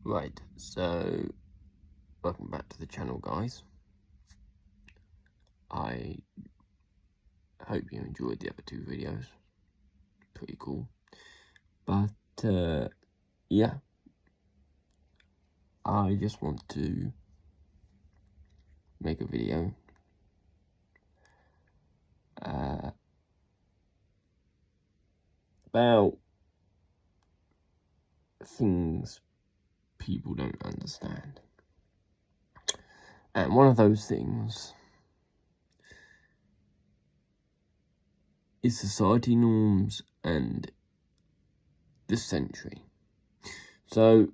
Right, so welcome back to the channel, guys. I hope you enjoyed the other two videos. Pretty cool. But yeah, I just want to make a video about things people don't understand. And one of those things is society norms and this century. So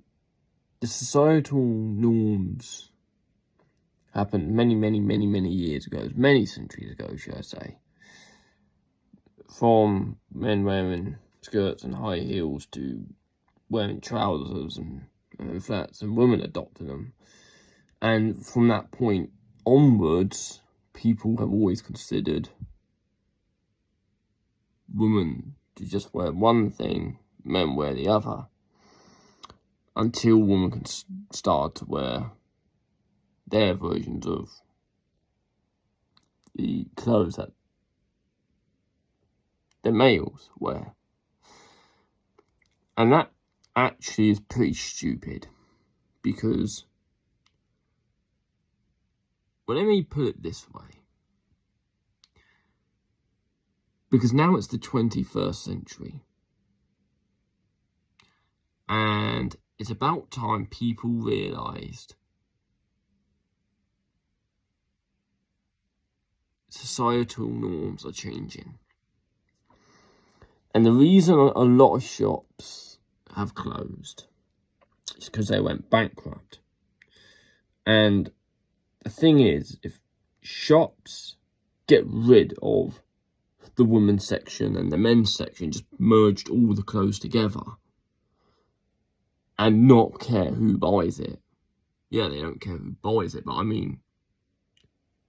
the societal norms happened many years ago, many centuries ago, should I say. From men wearing skirts and high heels to wearing trousers and flats, and women adopted them. And from that point onwards, people have always considered women to just wear one thing, men wear the other, until women can start to wear their versions of the clothes that the males wear. And that actually is pretty stupid, because, well, let me put it this way, because now it's the 21st century, and it's about time people realised societal norms are changing. And the reason a lot of shops have closed is because they went bankrupt. And the thing is, if shops get rid of the women's section and the men's section, just merged all the clothes together and not care who buys it. Yeah, they don't care who buys it, but I mean,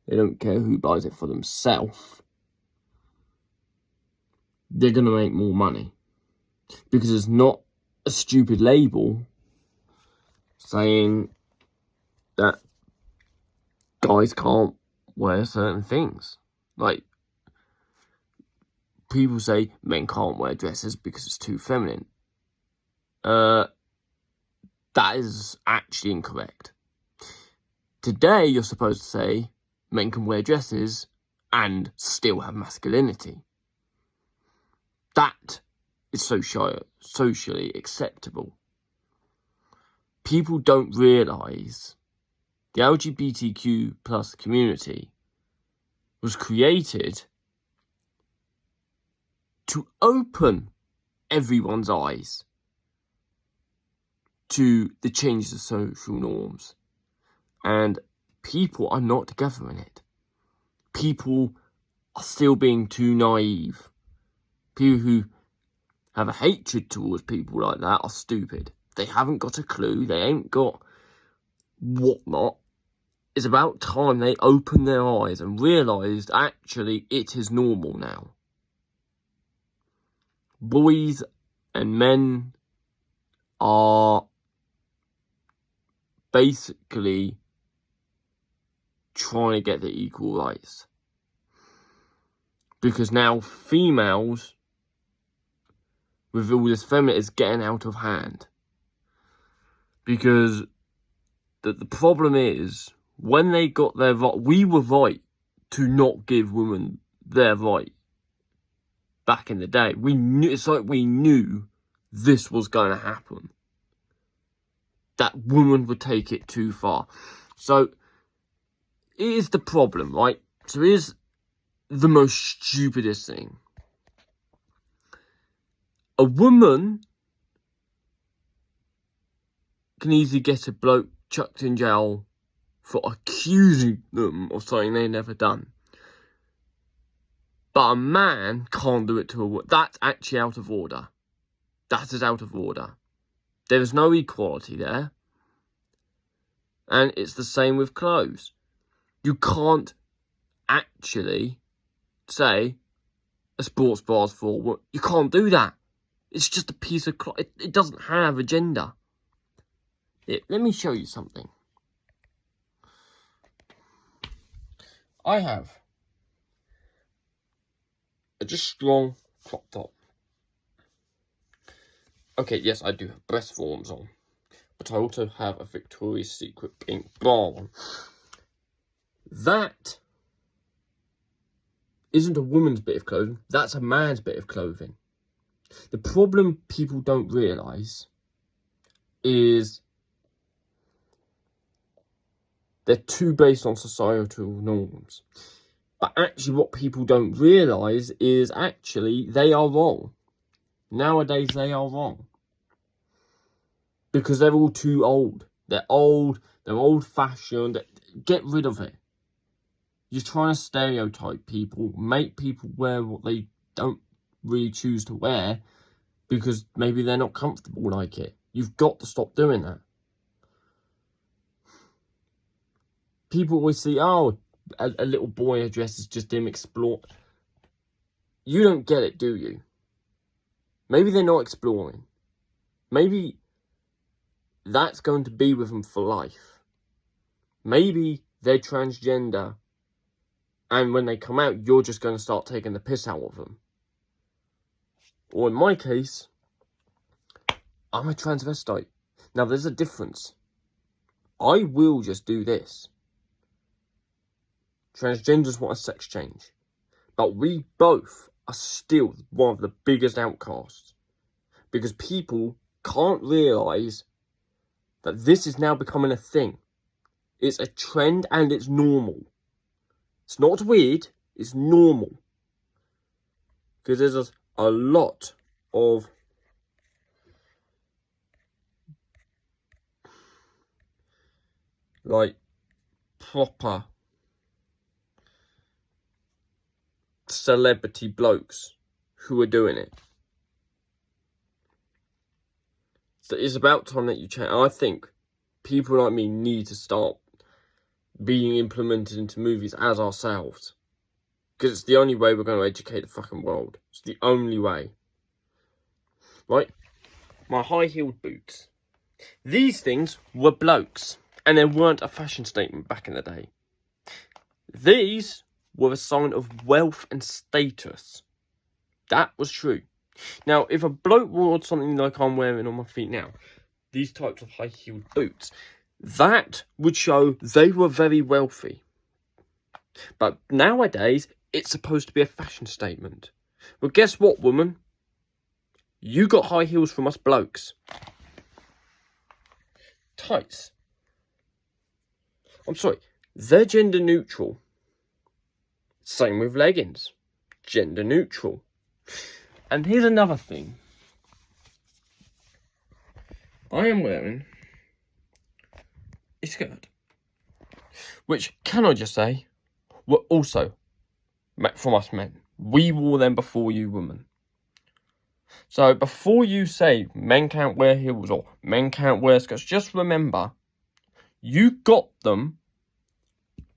they don't care who buys it for themselves. They're going to make more money, because it's not a stupid label saying that guys can't wear certain things. Like, people say men can't wear dresses because it's too feminine. That is actually incorrect. Today, you're supposed to say men can wear dresses and still have masculinity. That is socially acceptable. People don't realise the LGBTQ plus community was created to open everyone's eyes to the changes of social norms. And people are not gathering it. People are still being too naive. People who have a hatred towards people like that are stupid. They haven't got a clue. They ain't got whatnot. It's about time they opened their eyes and realised actually it is normal now. Boys and men are basically trying to get the equal rights. Because now females, with all this feminine, is getting out of hand. Because the problem is, when they got their right, we were right to not give women their right back in the day. It's like we knew this was going to happen. That women would take it too far. So, here's the problem, right? So here's the most stupidest thing. A woman can easily get a bloke chucked in jail for accusing them of something they never done. But a man can't do it to a woman. That's actually out of order. That is out of order. There is no equality there. And it's the same with clothes. You can't actually say a sports bra is for women. You can't do that. It's just a piece of cloth. It doesn't have a gender. Let me show you something. I have a just strong crop top. Okay, yes, I do have breast forms on, but I also have a Victoria's Secret pink bra on. That isn't a woman's bit of clothing, that's a man's bit of clothing. The problem people don't realise is they're too based on societal norms. But actually what people don't realise is actually they are wrong. Nowadays they are wrong. Because they're all too old. They're old-fashioned. Get rid of it. You're trying to stereotype people, make people wear what they don't really choose to wear because maybe they're not comfortable like it. You've got to stop doing that. People always see, oh, a little boy dress is just him explore. You don't get it, do you? Maybe they're not exploring. Maybe that's going to be with them for life. Maybe they're transgender and when they come out, you're just going to start taking the piss out of them. Or in my case, I'm a transvestite. Now, there's a difference. I will just do this. Transgenders want a sex change. But we both are still one of the biggest outcasts. Because people can't realise that this is now becoming a thing. It's a trend and it's normal. It's not weird, it's normal. Because there's a lot of like proper celebrity blokes who are doing it. So it's about time that you change. I think people like me need to start being implemented into movies as ourselves. Because it's the only way we're going to educate the fucking world. It's the only way. Right? My high-heeled boots. These things were blokes. And they weren't a fashion statement back in the day. These were a sign of wealth and status. That was true. Now, if a bloke wore something like I'm wearing on my feet now, these types of high-heeled boots, that would show they were very wealthy. But nowadays, it's supposed to be a fashion statement. Well, guess what, woman? You got high heels from us blokes. Tights. I'm sorry, they're gender neutral. Same with leggings. Gender neutral. And here's another thing. I am wearing a skirt. Which, can I just say, were also from us men. We wore them before you women. So before you say men can't wear heels or men can't wear skirts, just remember, you got them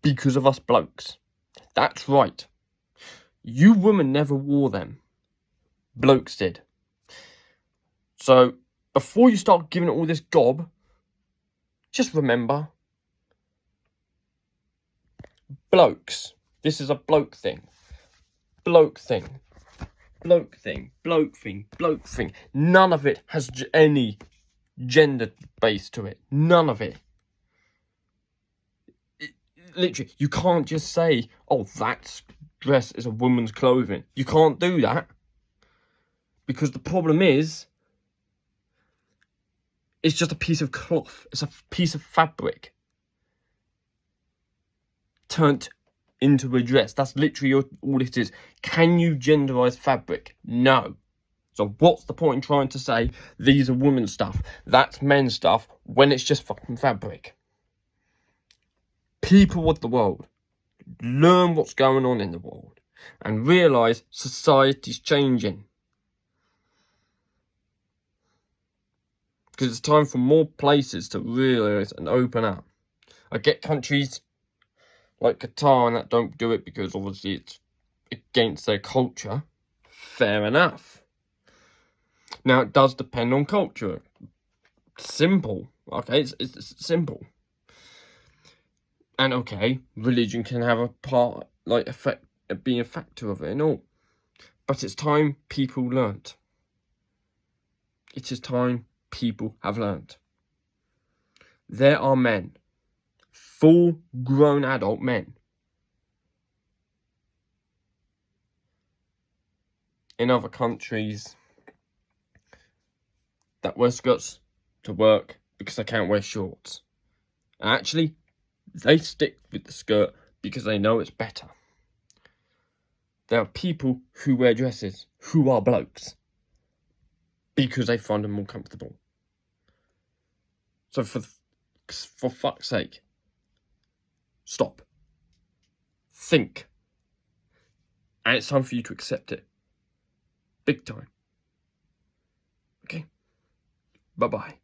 because of us blokes. That's right. You women never wore them. Blokes did. So before you start giving it all this gob, just remember, blokes. This is a bloke thing. Bloke thing. Bloke thing. Bloke thing. Bloke thing. None of it has any gender base to it. None of it. Literally, you can't just say, oh, that dress is a woman's clothing. You can't do that. Because the problem is, it's just a piece of cloth. It's a piece of fabric turned into a dress. That's literally all it is. Can you genderize fabric? No. So what's the point in trying to say these are women's stuff, that's men's stuff, when it's just fucking fabric? People of the world, learn what's going on in the world and realise society's changing. Because it's time for more places to realise and open up. I get countries like Qatar and that don't do it because obviously it's against their culture. Fair enough. Now it does depend on culture. simple. Okay, it's simple. And okay, religion can have a part, like, be a factor of it and all. But it's time people learnt. It is time people have learnt. There are men, full grown adult men, in other countries that wear skirts to work because they can't wear shorts. And actually, they stick with the skirt because they know it's better. There are people who wear dresses who are blokes because they find them more comfortable. So for fuck's sake, stop. Think. And it's time for you to accept it. Big time. Okay? Bye-bye.